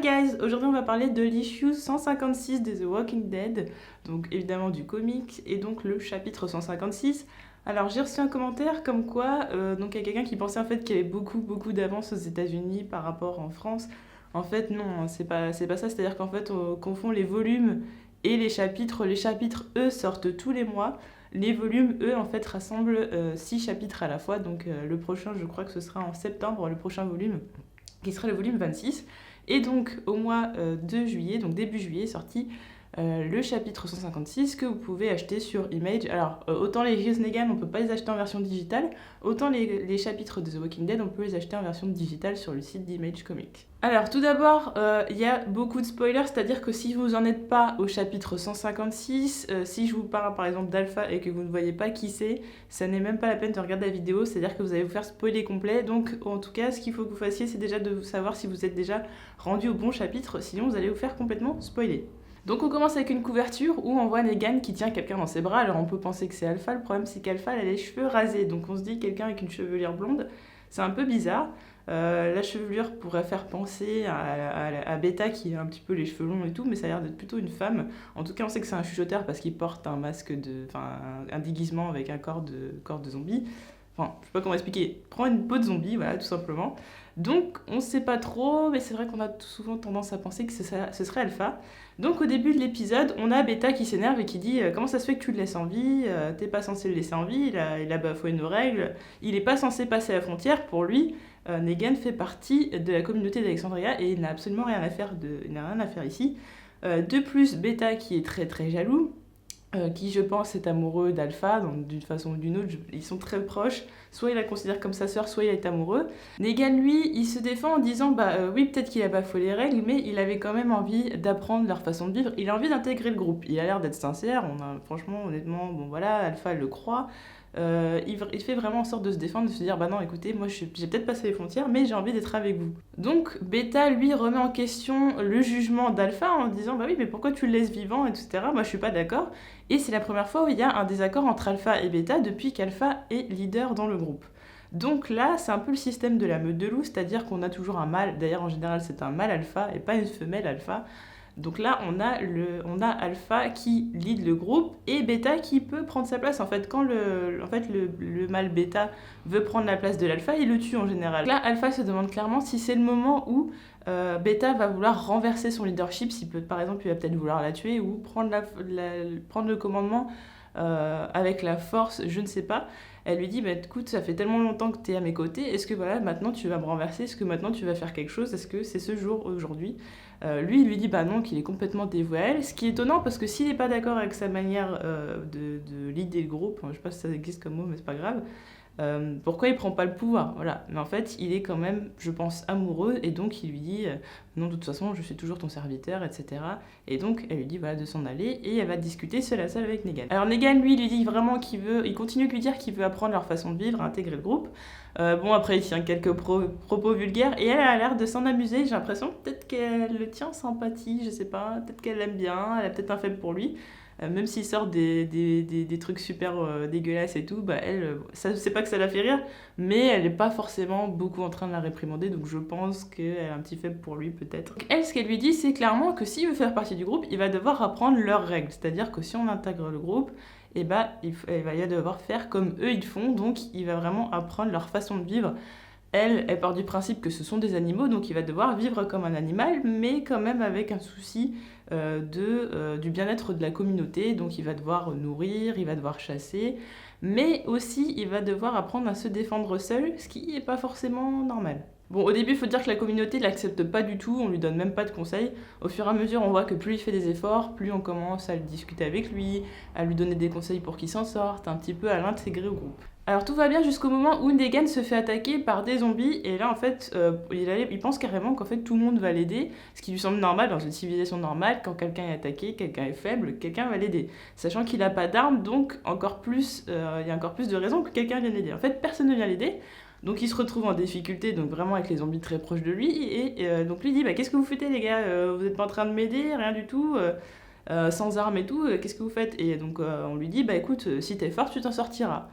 guys, aujourd'hui on va parler de l'issue 156 de The Walking Dead, donc évidemment du comic, et donc le chapitre 156. Alors j'ai reçu un commentaire comme quoi, donc il y a quelqu'un qui pensait en fait qu'il y avait beaucoup d'avance aux États-Unis par rapport en France. En fait non, hein, c'est pas ça, c'est-à-dire qu'en fait on confond les volumes et les chapitres. Les chapitres eux sortent tous les mois, les volumes eux en fait rassemblent 6 chapitres à la fois, donc le prochain je crois que ce sera en septembre, le prochain volume qui sera le volume 26. Et donc au mois de juillet, donc début juillet, est sorti le chapitre 156 que vous pouvez acheter sur Image. Alors autant les Here's Negan on peut pas les acheter en version digitale, autant les chapitres de The Walking Dead on peut les acheter en version digitale sur le site d'Image Comics. Alors tout d'abord, il y a beaucoup de spoilers, c'est-à-dire que si vous en êtes pas au chapitre 156, si je vous parle par exemple d'Alpha et que vous ne voyez pas qui c'est, ça n'est même pas la peine de regarder la vidéo, c'est-à-dire que vous allez vous faire spoiler complet. Donc en tout cas, ce qu'il faut que vous fassiez, c'est déjà de savoir si vous êtes déjà rendu au bon chapitre, sinon vous allez vous faire complètement spoiler. Donc on commence avec une couverture où on voit Negan qui tient quelqu'un dans ses bras. Alors on peut penser que c'est Alpha, le problème c'est qu'Alpha elle a les cheveux rasés, donc on se dit quelqu'un avec une chevelure blonde, c'est un peu bizarre. La chevelure pourrait faire penser à Beta qui a un petit peu les cheveux longs et tout, mais ça a l'air d'être plutôt une femme. En tout cas, on sait que c'est un chuchoteur parce qu'il porte un masque un déguisement avec un corps de zombie. Enfin, je sais pas comment expliquer. Prends une peau de zombie, voilà, tout simplement. Donc, on sait pas trop, mais c'est vrai qu'on a souvent tendance à penser que ce serait Alpha. Donc, au début de l'épisode, on a Beta qui s'énerve et qui dit comment ça se fait que tu le laisses en vie, t'es pas censé le laisser en vie, il a bafoué nos règles, il est pas censé passer la frontière. Pour lui, Negan fait partie de la communauté d'Alexandria et il n'a absolument rien à faire, il n'a rien à faire ici. De plus, Beta qui est très jaloux, qui je pense est amoureux d'Alpha, donc d'une façon ou d'une autre, ils sont très proches, soit il la considère comme sa sœur, soit il est amoureux. Negan lui, il se défend en disant oui peut-être qu'il a bafoué les règles, mais il avait quand même envie d'apprendre leur façon de vivre, il a envie d'intégrer le groupe, il a l'air d'être sincère, franchement honnêtement, bon voilà, Alpha le croit. Il fait vraiment en sorte de se défendre, de se dire non écoutez, moi j'ai peut-être passé les frontières mais j'ai envie d'être avec vous. Donc Beta lui remet en question le jugement d'Alpha en disant oui mais pourquoi tu le laisses vivant, etc. Moi je suis pas d'accord. Et c'est la première fois où il y a un désaccord entre Alpha et Beta depuis qu'Alpha est leader dans le groupe. Donc là c'est un peu le système de la meute de loup, c'est-à-dire qu'on a toujours un mâle, d'ailleurs en général c'est un mâle alpha et pas une femelle alpha. Donc là, on a Alpha qui lead le groupe et Beta qui peut prendre sa place. En fait, quand le mâle Beta veut prendre la place de l'Alpha, il le tue en général. Là, Alpha se demande clairement si c'est le moment où Beta va vouloir renverser son leadership, par exemple, il va peut-être vouloir la tuer ou prendre le commandement avec la force, je ne sais pas. Elle lui dit écoute, ça fait tellement longtemps que tu es à mes côtés, est-ce que voilà, maintenant tu vas me renverser, est-ce que maintenant tu vas faire quelque chose, est-ce que c'est ce jour aujourd'hui? Lui, il lui dit non, qu'il est complètement dévoué à elle, ce qui est étonnant parce que s'il n'est pas d'accord avec sa manière de leader le groupe, je sais pas si ça existe comme mot, mais c'est pas grave, pourquoi il prend pas le pouvoir, voilà. Mais en fait, il est quand même, je pense, amoureux et donc il lui dit non, de toute façon, je suis toujours ton serviteur, etc. Et donc, elle lui dit de s'en aller et elle va discuter seule à seule avec Negan. Alors Negan, lui dit vraiment il continue de lui dire qu'il veut apprendre leur façon de vivre, intégrer le groupe. Après, il tient quelques propos vulgaires et elle a l'air de s'en amuser, j'ai l'impression. Peut-être qu'elle le tient en sympathie, je sais pas, peut-être qu'elle l'aime bien, elle a peut-être un faible pour lui. Même s'il sort des trucs super dégueulasses et tout, elle, c'est pas que ça la fait rire, mais elle est pas forcément beaucoup en train de la réprimander, donc je pense qu'elle a un petit faible pour lui peut-être. Donc elle, ce qu'elle lui dit, c'est clairement que s'il veut faire partie du groupe, il va devoir apprendre leurs règles, c'est-à-dire que si on intègre le groupe, il va devoir faire comme eux ils font, donc il va vraiment apprendre leur façon de vivre. Elle part du principe que ce sont des animaux, donc il va devoir vivre comme un animal, mais quand même avec un souci du bien-être de la communauté. Donc il va devoir nourrir, il va devoir chasser, mais aussi il va devoir apprendre à se défendre seul, ce qui n'est pas forcément normal. Bon, au début, il faut dire que la communauté ne l'accepte pas du tout, on lui donne même pas de conseils. Au fur et à mesure, on voit que plus il fait des efforts, plus on commence à le discuter avec lui, à lui donner des conseils pour qu'il s'en sorte, un petit peu à l'intégrer au groupe. Alors tout va bien jusqu'au moment où Negan se fait attaquer par des zombies et là en fait il pense carrément qu'en fait tout le monde va l'aider, ce qui lui semble normal dans une civilisation normale. Quand quelqu'un est attaqué, quelqu'un est faible, quelqu'un va l'aider, sachant qu'il n'a pas d'armes, donc il y a encore plus de raisons que quelqu'un vienne l'aider. En fait personne ne vient l'aider, donc il se retrouve en difficulté, donc vraiment avec les zombies très proches de lui et donc lui dit qu'est-ce que vous faites les gars, vous n'êtes pas en train de m'aider, rien du tout, sans armes et tout, qu'est-ce que vous faites? Et donc on lui dit écoute, si t'es fort tu t'en sortiras.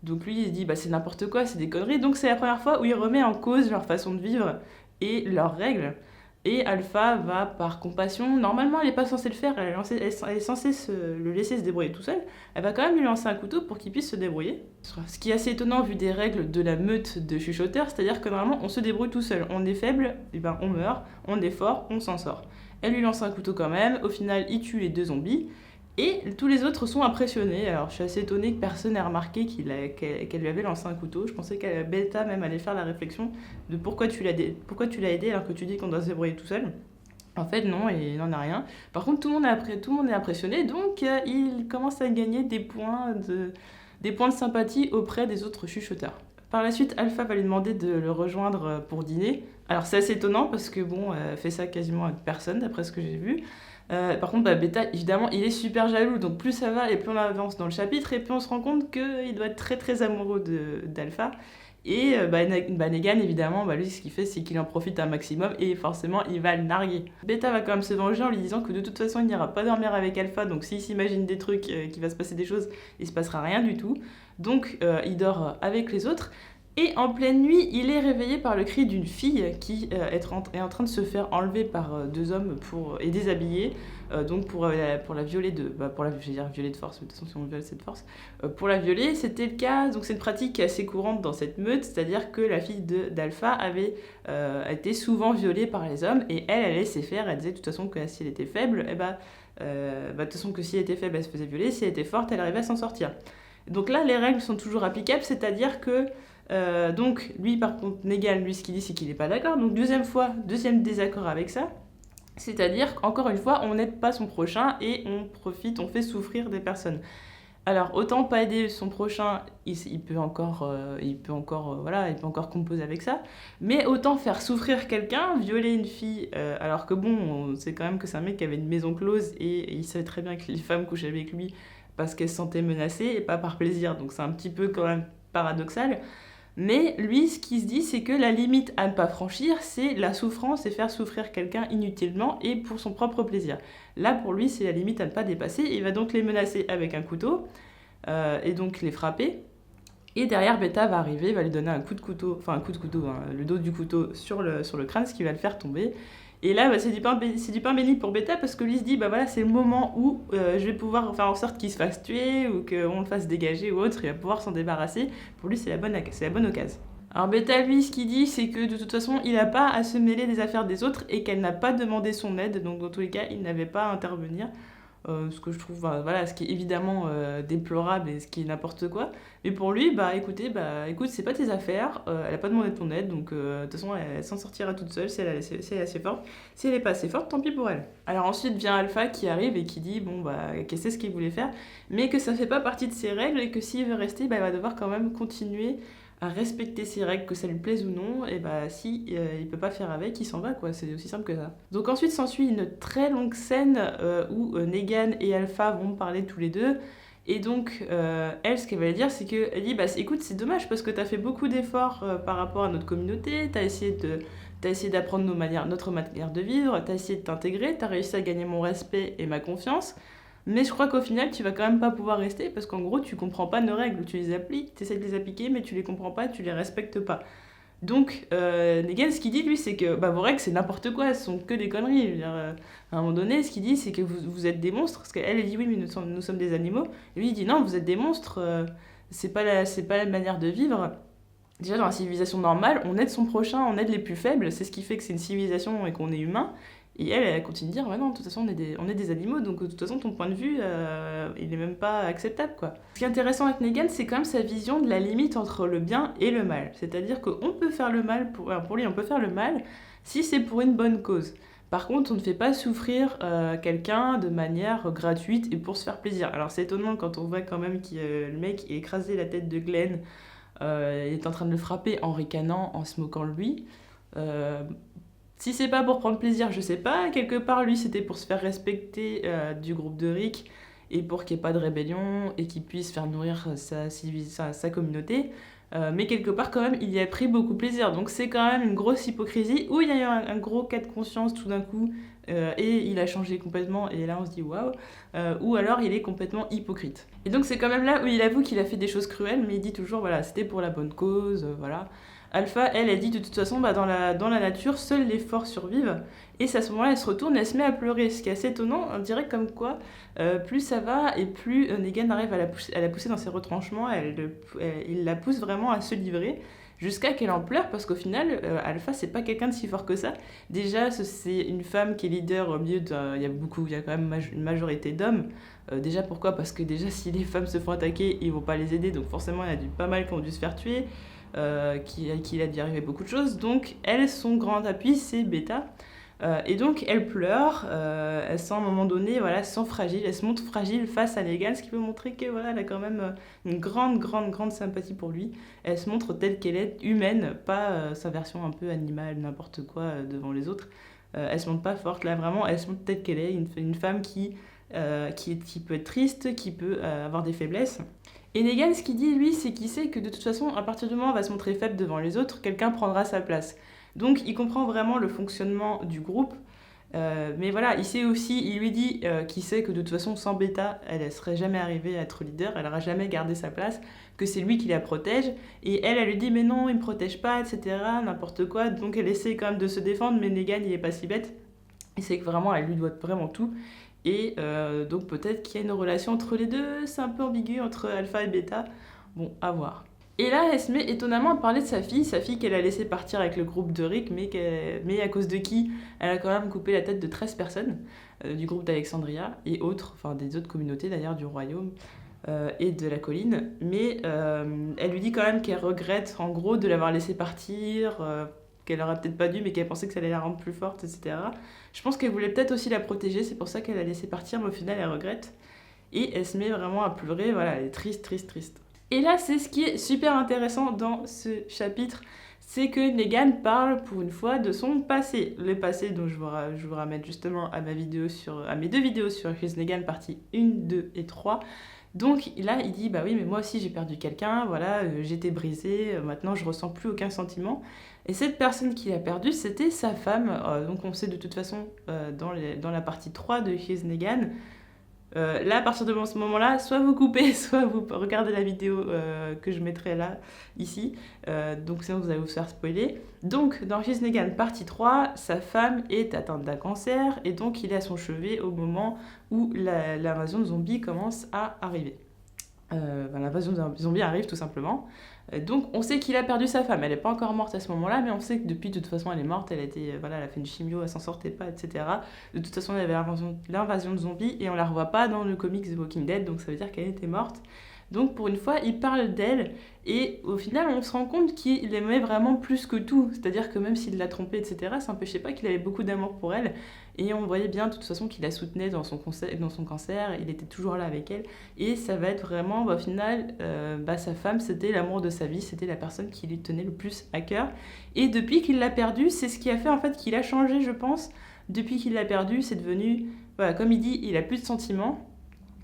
Donc lui il se dit c'est n'importe quoi, c'est des conneries. Donc c'est la première fois où il remet en cause leur façon de vivre et leurs règles. Et Alpha va par compassion, normalement elle n'est pas censée le faire, elle est censée le laisser se débrouiller tout seul, elle va quand même lui lancer un couteau pour qu'il puisse se débrouiller. Ce qui est assez étonnant vu des règles de la meute de chuchoteurs, c'est-à-dire que normalement on se débrouille tout seul, on est faible, et ben on meurt, on est fort, on s'en sort. Elle lui lance un couteau quand même, au final il tue les 2 zombies, et tous les autres sont impressionnés. Alors je suis assez étonnée que personne n'ait remarqué qu'elle lui avait lancé un couteau. Je pensais qu'elle Beta même allait faire la réflexion de pourquoi tu l'as aidé alors que tu dis qu'on doit se débrouiller tout seul. En fait non, il n'en a rien. Par contre tout le monde est impressionné, donc il commence à gagner des points de sympathie auprès des autres chuchoteurs. Par la suite, Alpha va lui demander de le rejoindre pour dîner. Alors c'est assez étonnant parce que bon, elle fait ça quasiment avec personne d'après ce que j'ai vu. Par contre, Beta, évidemment, il est super jaloux, donc plus ça va et plus on avance dans le chapitre, et plus on se rend compte qu'il doit être très très amoureux d'Alpha. Et Negan, évidemment, lui, ce qu'il fait, c'est qu'il en profite un maximum, et forcément, il va le narguer. Beta va quand même se venger en lui disant que de toute façon, il n'ira pas dormir avec Alpha, donc s'il s'imagine des trucs, qu'il va se passer des choses, il se passera rien du tout. Donc, il dort avec les autres. Et en pleine nuit, il est réveillé par le cri d'une fille qui est en train de se faire enlever par 2 hommes et déshabiller, donc pour la violer je vais dire violer de force, mais de toute façon si on viole c'est de force. Pour la violer, c'était le cas, donc c'est une pratique assez courante dans cette meute, c'est-à-dire que la fille d'Alpha avait été souvent violée par les hommes, et elle laissait faire, elle disait de toute façon que si elle était faible, de toute façon que si elle était faible, elle se faisait violer, si elle était forte, elle arrivait à s'en sortir. Donc là, les règles sont toujours applicables, c'est-à-dire que donc lui par contre Negan, lui ce qu'il dit c'est qu'il n'est pas d'accord, donc deuxième désaccord avec ça, c'est-à-dire qu'encore une fois on n'aide pas son prochain et on fait souffrir des personnes. Alors autant pas aider son prochain, il peut encore composer avec ça, mais autant faire souffrir quelqu'un, violer une fille, alors que bon, on sait quand même que c'est un mec qui avait une maison close et il savait très bien que les femmes couchaient avec lui parce qu'elles se sentaient menacées et pas par plaisir, donc c'est un petit peu quand même paradoxal. Mais lui, ce qu'il se dit, c'est que la limite à ne pas franchir, c'est la souffrance et faire souffrir quelqu'un inutilement et pour son propre plaisir. Là, pour lui, c'est la limite à ne pas dépasser. Il va donc les menacer avec un couteau et donc les frapper. Et derrière, Beta va arriver, va lui donner un coup de couteau, le dos du couteau sur le crâne, ce qui va le faire tomber. Et là, c'est du pain béni pour Beta parce que lui se dit, voilà, c'est le moment où je vais pouvoir faire en sorte qu'il se fasse tuer ou qu'on le fasse dégager ou autre, il va pouvoir s'en débarrasser. Pour lui, c'est la bonne occasion. Alors Beta, lui, ce qu'il dit, c'est que de toute façon, il n'a pas à se mêler des affaires des autres et qu'elle n'a pas demandé son aide, donc dans tous les cas, il n'avait pas à intervenir. Ce que je trouve, ce qui est évidemment déplorable et ce qui est n'importe quoi. Mais pour lui, écoute, c'est pas tes affaires, elle a pas demandé ton aide, donc de toute façon, elle s'en sortira toute seule si elle est assez forte. Si elle est pas assez forte, tant pis pour elle. Alors ensuite vient Alpha qui arrive et qui dit, qu'est-ce que c'est ce qu'il voulait faire, mais que ça fait pas partie de ses règles et que s'il veut rester, il va devoir quand même continuer à respecter ses règles, que ça lui plaise ou non, et si il peut pas faire avec, il s'en va, quoi, c'est aussi simple que ça. Donc ensuite s'ensuit une très longue scène où Negan et Alpha vont parler tous les deux, et donc elle, ce qu'elle va dire, c'est qu'elle dit, écoute, c'est dommage parce que t'as fait beaucoup d'efforts par rapport à notre communauté, t'as essayé d'apprendre notre manière de vivre, t'as essayé de t'intégrer, t'as réussi à gagner mon respect et ma confiance, mais je crois qu'au final, tu vas quand même pas pouvoir rester parce qu'en gros, tu comprends pas nos règles. Tu les appliques, tu essaies de les appliquer, mais tu les comprends pas, tu les respectes pas. Donc, Negan, ce qu'il dit, lui, c'est que vos règles, c'est n'importe quoi, elles sont que des conneries. Je veux dire, à un moment donné, ce qu'il dit, c'est que vous êtes des monstres. Parce qu'elle, elle dit oui, mais nous sommes des animaux. Et lui, il dit non, vous êtes des monstres, c'est pas la manière de vivre. Déjà, dans la civilisation normale, on aide son prochain, on aide les plus faibles. C'est ce qui fait que c'est une civilisation et qu'on est humain. Et elle continue de dire, non, de toute façon, on est des animaux, donc de toute façon, ton point de vue, il n'est même pas acceptable, quoi. Ce qui est intéressant avec Negan, c'est quand même sa vision de la limite entre le bien et le mal. C'est-à-dire qu'on peut faire le mal, pour lui, on peut faire le mal si c'est pour une bonne cause. Par contre, on ne fait pas souffrir quelqu'un de manière gratuite et pour se faire plaisir. Alors c'est étonnant quand on voit quand même que le mec a écrasé la tête de Glenn, il est en train de le frapper en ricanant, en se moquant de lui. Si c'est pas pour prendre plaisir, je sais pas. Quelque part, lui, c'était pour se faire respecter du groupe de Rick et pour qu'il n'y ait pas de rébellion et qu'il puisse faire nourrir sa communauté. Mais quelque part, quand même, il y a pris beaucoup plaisir. Donc c'est quand même une grosse hypocrisie où il y a eu un gros cas de conscience tout d'un coup et il a changé complètement. Et là, on se dit waouh. Ou alors, il est complètement hypocrite. Et donc, c'est quand même là où il avoue qu'il a fait des choses cruelles, mais il dit toujours voilà, c'était pour la bonne cause, voilà. Alpha, elle dit de toute façon, bah, dans la nature, seuls les forts survivent. Et c'est à ce moment-là, elle se retourne et elle se met à pleurer. Ce qui est assez étonnant, on dirait comme quoi, plus ça va et plus Negan arrive à la pousser dans ses retranchements, il la pousse vraiment à se livrer. Jusqu'à qu'elle en pleure, parce qu'au final, Alpha, c'est pas quelqu'un de si fort que ça. Déjà, c'est une femme qui est leader au milieu de. Il y a quand même une majorité d'hommes. Déjà, pourquoi? Parce que déjà, si les femmes se font attaquer, ils vont pas les aider. Donc, forcément, il y a pas mal qui ont dû se faire tuer. Qu'il a dû arriver beaucoup de choses. Donc, elle, son grand appui, c'est Beta. Et donc, elle pleure. Elle sent à un moment donné, voilà, elle se sent fragile. Elle se montre fragile face à Negan, ce qui peut montrer que voilà, elle a quand même une grande, grande, grande sympathie pour lui. Elle se montre telle qu'elle est, humaine, pas sa version un peu animale, n'importe quoi devant les autres. Elle se montre pas forte, là, vraiment, elle se montre telle qu'elle est, une femme qui peut être triste, qui peut avoir des faiblesses. Et Negan, ce qu'il dit, lui, c'est qu'il sait que de toute façon, à partir du moment où on va se montrer faible devant les autres, quelqu'un prendra sa place. Donc, il comprend vraiment le fonctionnement du groupe. Mais voilà, il sait aussi, il lui dit qu'il sait que de toute façon, sans Beta, elle ne serait jamais arrivée à être leader, elle n'aura jamais gardé sa place, que c'est lui qui la protège. Et elle lui dit, mais non, il ne me protège pas, etc., n'importe quoi. Donc, elle essaie quand même de se défendre, mais Negan, il n'est pas si bête. Il sait que vraiment, elle lui doit vraiment tout. Et donc peut-être qu'il y a une relation entre les deux, c'est un peu ambigu entre alpha et bêta. Bon, à voir. Et là, elle se met étonnamment à parler de sa fille qu'elle a laissé partir avec le groupe de Rick, mais à cause de qui elle a quand même coupé la tête de 13 personnes du groupe d'Alexandria et autres, enfin des autres communautés d'ailleurs du royaume et de la colline. Mais elle lui dit quand même qu'elle regrette en gros de l'avoir laissé partir, qu'elle aurait peut-être pas dû, mais qu'elle pensait que ça allait la rendre plus forte, etc. Je pense qu'elle voulait peut-être aussi la protéger, c'est pour ça qu'elle a laissé partir, mais au final, elle regrette. Et elle se met vraiment à pleurer, voilà, elle est triste, triste, triste. Et là, c'est ce qui est super intéressant dans ce chapitre, c'est que Negan parle pour une fois de son passé. Le passé dont je vous ramène justement à mes deux vidéos sur Here's Negan, partie 1, 2 et 3. Donc là, il dit, bah oui, mais moi aussi j'ai perdu quelqu'un, voilà, j'étais brisée, maintenant je ressens plus aucun sentiment. Et cette personne qu'il a perdue, c'était sa femme. Donc on sait de toute façon, dans la partie 3 de Here's Negan, là, à partir de ce moment-là, soit vous coupez, soit vous regardez la vidéo que je mettrai là, ici. Donc sinon, vous allez vous faire spoiler. Donc, dans Here's Negan, partie 3, sa femme est atteinte d'un cancer et donc il est à son chevet au moment où l'invasion de zombies commence à arriver. L'invasion de zombies arrive tout simplement. Donc on sait qu'il a perdu sa femme. Elle n'est pas encore morte à ce moment-là, mais on sait que depuis, de toute façon, elle est morte. Elle a fait une chimio, elle s'en sortait pas, etc. De toute façon, il y avait l'invasion de zombies et on la revoit pas dans le comics The Walking Dead, donc ça veut dire qu'elle était morte. Donc pour une fois, il parle d'elle et au final, on se rend compte qu'il aimait vraiment plus que tout. C'est-à-dire que même s'il l'a trompée, etc., ça n'empêchait pas qu'il avait beaucoup d'amour pour elle. Et on voyait bien de toute façon qu'il la soutenait dans son cancer, il était toujours là avec elle. Et ça va être vraiment, au final, sa femme, c'était l'amour de sa vie, c'était la personne qui lui tenait le plus à cœur. Et depuis qu'il l'a perdue, c'est ce qui a fait en fait qu'il a changé, je pense. Depuis qu'il l'a perdue, c'est devenu, voilà, comme il dit, il a plus de sentiments.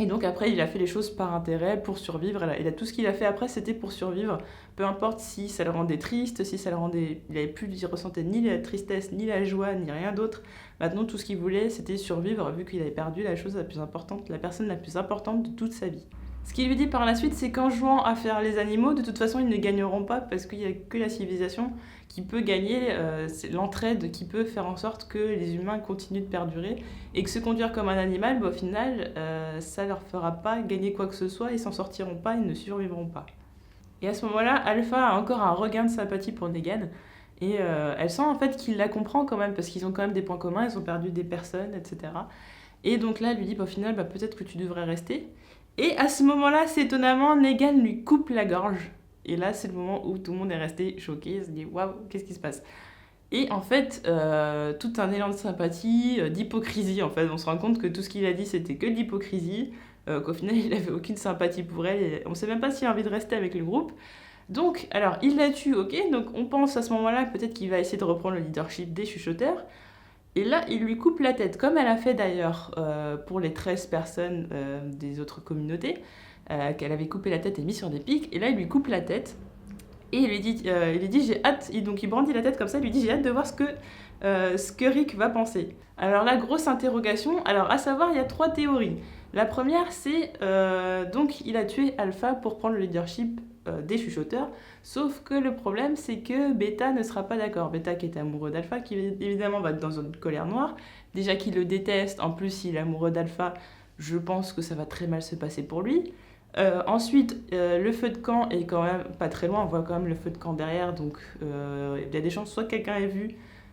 Et donc après, il a fait les choses par intérêt, pour survivre. Et là, tout ce qu'il a fait après, c'était pour survivre. Peu importe si ça le rendait triste, si ça le rendait... Il ressentait ni la tristesse, ni la joie, ni rien d'autre. Maintenant, tout ce qu'il voulait, c'était survivre, vu qu'il avait perdu la chose la plus importante, la personne la plus importante de toute sa vie. Ce qu'il lui dit par la suite, c'est qu'en jouant à faire les animaux, de toute façon, ils ne gagneront pas, parce qu'il n'y a que la civilisation qui peut gagner, c'est l'entraide qui peut faire en sorte que les humains continuent de perdurer, et que se conduire comme un animal, au final, ça ne leur fera pas gagner quoi que ce soit, ils s'en sortiront pas, ils ne survivront pas. Et à ce moment-là, Alpha a encore un regain de sympathie pour Negan, et elle sent en fait qu'il la comprend quand même, parce qu'ils ont quand même des points communs, ils ont perdu des personnes, etc. Et donc là, elle lui dit, au final, peut-être que tu devrais rester. Et à ce moment-là, c'est étonnamment, Negan lui coupe la gorge. Et là, c'est le moment où tout le monde est resté choqué, se dit waouh, qu'est-ce qui se passe? Et en fait, tout un élan de sympathie, d'hypocrisie, en fait. On se rend compte que tout ce qu'il a dit, c'était que de l'hypocrisie, qu'au final, il n'avait aucune sympathie pour elle. Et on ne sait même pas s'il a envie de rester avec le groupe. Donc, alors, il la tue, ok. Donc, on pense à ce moment-là, peut-être qu'il va essayer de reprendre le leadership des chuchoteurs. Et là, il lui coupe la tête, comme elle a fait d'ailleurs pour les 13 personnes des autres communautés, qu'elle avait coupé la tête et mis sur des pics. Et là, il lui coupe la tête. Et il lui dit j'ai hâte, donc il brandit la tête comme ça, il lui dit j'ai hâte de voir ce que Rick va penser. Alors la grosse interrogation, alors à savoir il y a 3 théories. La première c'est donc il a tué Alpha pour prendre le leadership des chuchoteurs, sauf que le problème c'est que Beta ne sera pas d'accord. Beta qui est amoureux d'Alpha, qui évidemment va être dans une colère noire, déjà qu'il le déteste, en plus s'il est amoureux d'Alpha, je pense que ça va très mal se passer pour lui. Ensuite, le feu de camp est quand même pas très loin, on voit quand même le feu de camp derrière, donc il y a des chances soit que quelqu'un ait vu,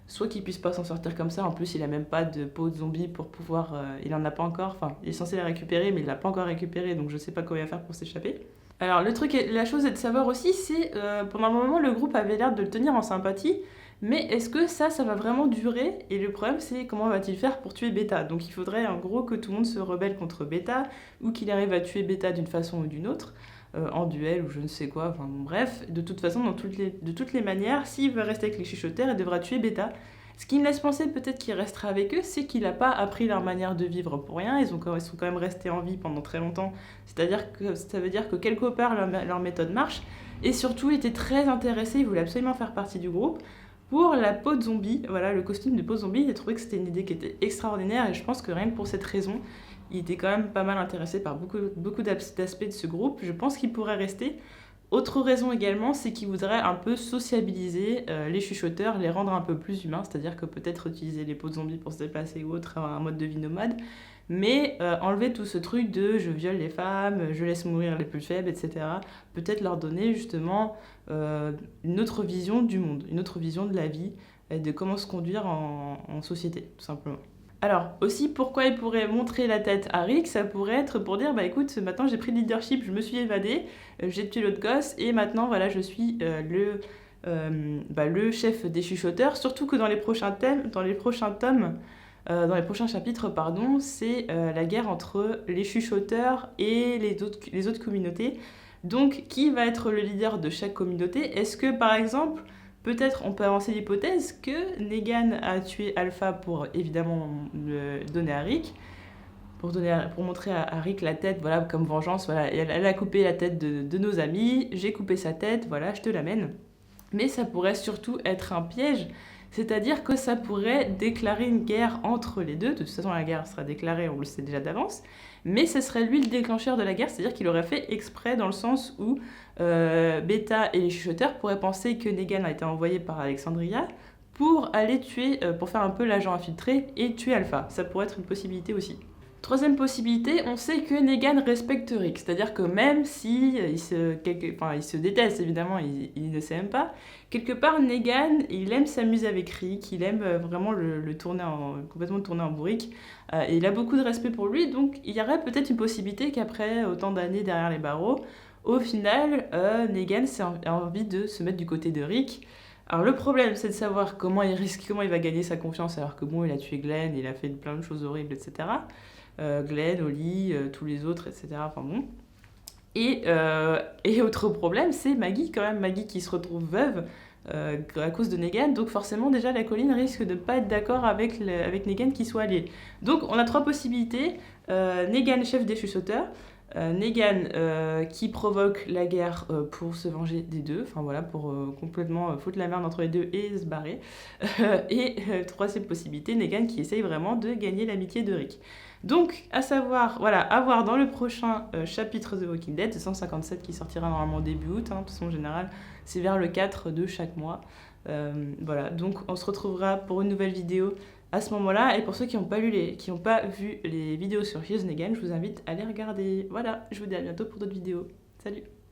soit qu'il puisse pas s'en sortir comme ça. En plus, il a même pas de peau de zombie pour pouvoir. Il en a pas encore, enfin, il est censé la récupérer, mais il l'a pas encore récupérée, donc je sais pas comment il va faire pour s'échapper. Alors, la chose est de savoir aussi, c'est pendant un moment, le groupe avait l'air de le tenir en sympathie, mais est-ce que ça va vraiment durer? Et le problème, c'est comment va-t-il faire pour tuer Beta? Donc il faudrait en gros que tout le monde se rebelle contre Beta, ou qu'il arrive à tuer Beta d'une façon ou d'une autre, en duel ou je ne sais quoi, enfin bon, bref. De toute façon, de toutes les manières, s'il veut rester avec les chuchoteurs, il devra tuer Beta. Ce qui me laisse penser peut-être qu'il restera avec eux, c'est qu'il n'a pas appris leur manière de vivre pour rien, ils sont quand même restés en vie pendant très longtemps, c'est-à-dire que ça veut dire que quelque part leur méthode marche, et surtout il était très intéressé, il voulait absolument faire partie du groupe. Pour la peau de zombie, voilà, le costume de peau de zombie, j'ai trouvé que c'était une idée qui était extraordinaire et je pense que rien que pour cette raison, il était quand même pas mal intéressé par beaucoup d'aspects de ce groupe. Je pense qu'il pourrait rester. Autre raison également, c'est qu'il voudrait un peu sociabiliser les chuchoteurs, les rendre un peu plus humains, c'est-à-dire que peut-être utiliser les peaux de zombies pour se déplacer ou autre, avoir un mode de vie nomade, mais enlever tout ce truc de je viole les femmes, je laisse mourir les plus faibles, etc. Peut-être leur donner justement une autre vision du monde, une autre vision de la vie, et de comment se conduire en société, tout simplement. Alors, aussi, pourquoi il pourrait montrer la tête à Rick, ça pourrait être pour dire, bah écoute, maintenant j'ai pris le leadership, je me suis évadé, j'ai tué l'autre gosse, et maintenant, voilà, je suis le chef des chuchoteurs, surtout que dans les prochains chapitres, pardon, c'est la guerre entre les chuchoteurs et les autres communautés. Donc, qui va être le leader de chaque communauté? Est-ce que, par exemple, peut-être on peut avancer l'hypothèse que Negan a tué Alpha pour évidemment le donner à Rick, pour montrer à Rick la tête, voilà, comme vengeance, voilà, elle a coupé la tête de nos amis, j'ai coupé sa tête, voilà, je te l'amène. Mais ça pourrait surtout être un piège, c'est-à-dire que ça pourrait déclarer une guerre entre les deux. De toute façon, la guerre sera déclarée, on le sait déjà d'avance, mais ce serait lui le déclencheur de la guerre, c'est-à-dire qu'il aurait fait exprès dans le sens où Beta et les chuchoteurs pourraient penser que Negan a été envoyé par Alexandria pour aller tuer, pour faire un peu l'agent infiltré et tuer Alpha. Ça pourrait être une possibilité aussi. Troisième possibilité, on sait que Negan respecte Rick, c'est-à-dire que même si il se déteste évidemment, il ne s'aime pas, quelque part Negan, il aime s'amuser avec Rick, il aime vraiment complètement le tourner en bourrique, et il a beaucoup de respect pour lui, donc il y aurait peut-être une possibilité qu'après autant d'années derrière les barreaux, au final, Negan a envie de se mettre du côté de Rick. Alors le problème, c'est de savoir comment il va gagner sa confiance, alors que bon, il a tué Glenn, il a fait plein de choses horribles, etc. Glenn, Oli, tous les autres, etc. Enfin bon. Et autre problème, c'est Maggie, quand même. Maggie qui se retrouve veuve à cause de Negan. Donc forcément, déjà, la colline risque de ne pas être d'accord avec Negan qui soit allié. Donc on a 3 possibilités. Negan, chef des chuchoteurs. Negan qui provoque la guerre pour se venger des deux, enfin voilà, pour complètement foutre la merde entre les deux et se barrer. Et troisième possibilité, Negan qui essaye vraiment de gagner l'amitié de Rick. Donc, à savoir, voilà, à voir dans le prochain chapitre de The Walking Dead, 157 qui sortira normalement début août, hein, de toute façon générale, c'est vers le 4 de chaque mois. Voilà, donc on se retrouvera pour une nouvelle vidéo à ce moment-là, et pour ceux qui n'ont pas vu les vidéos sur Here's Negan, je vous invite à les regarder. Voilà, je vous dis à bientôt pour d'autres vidéos. Salut!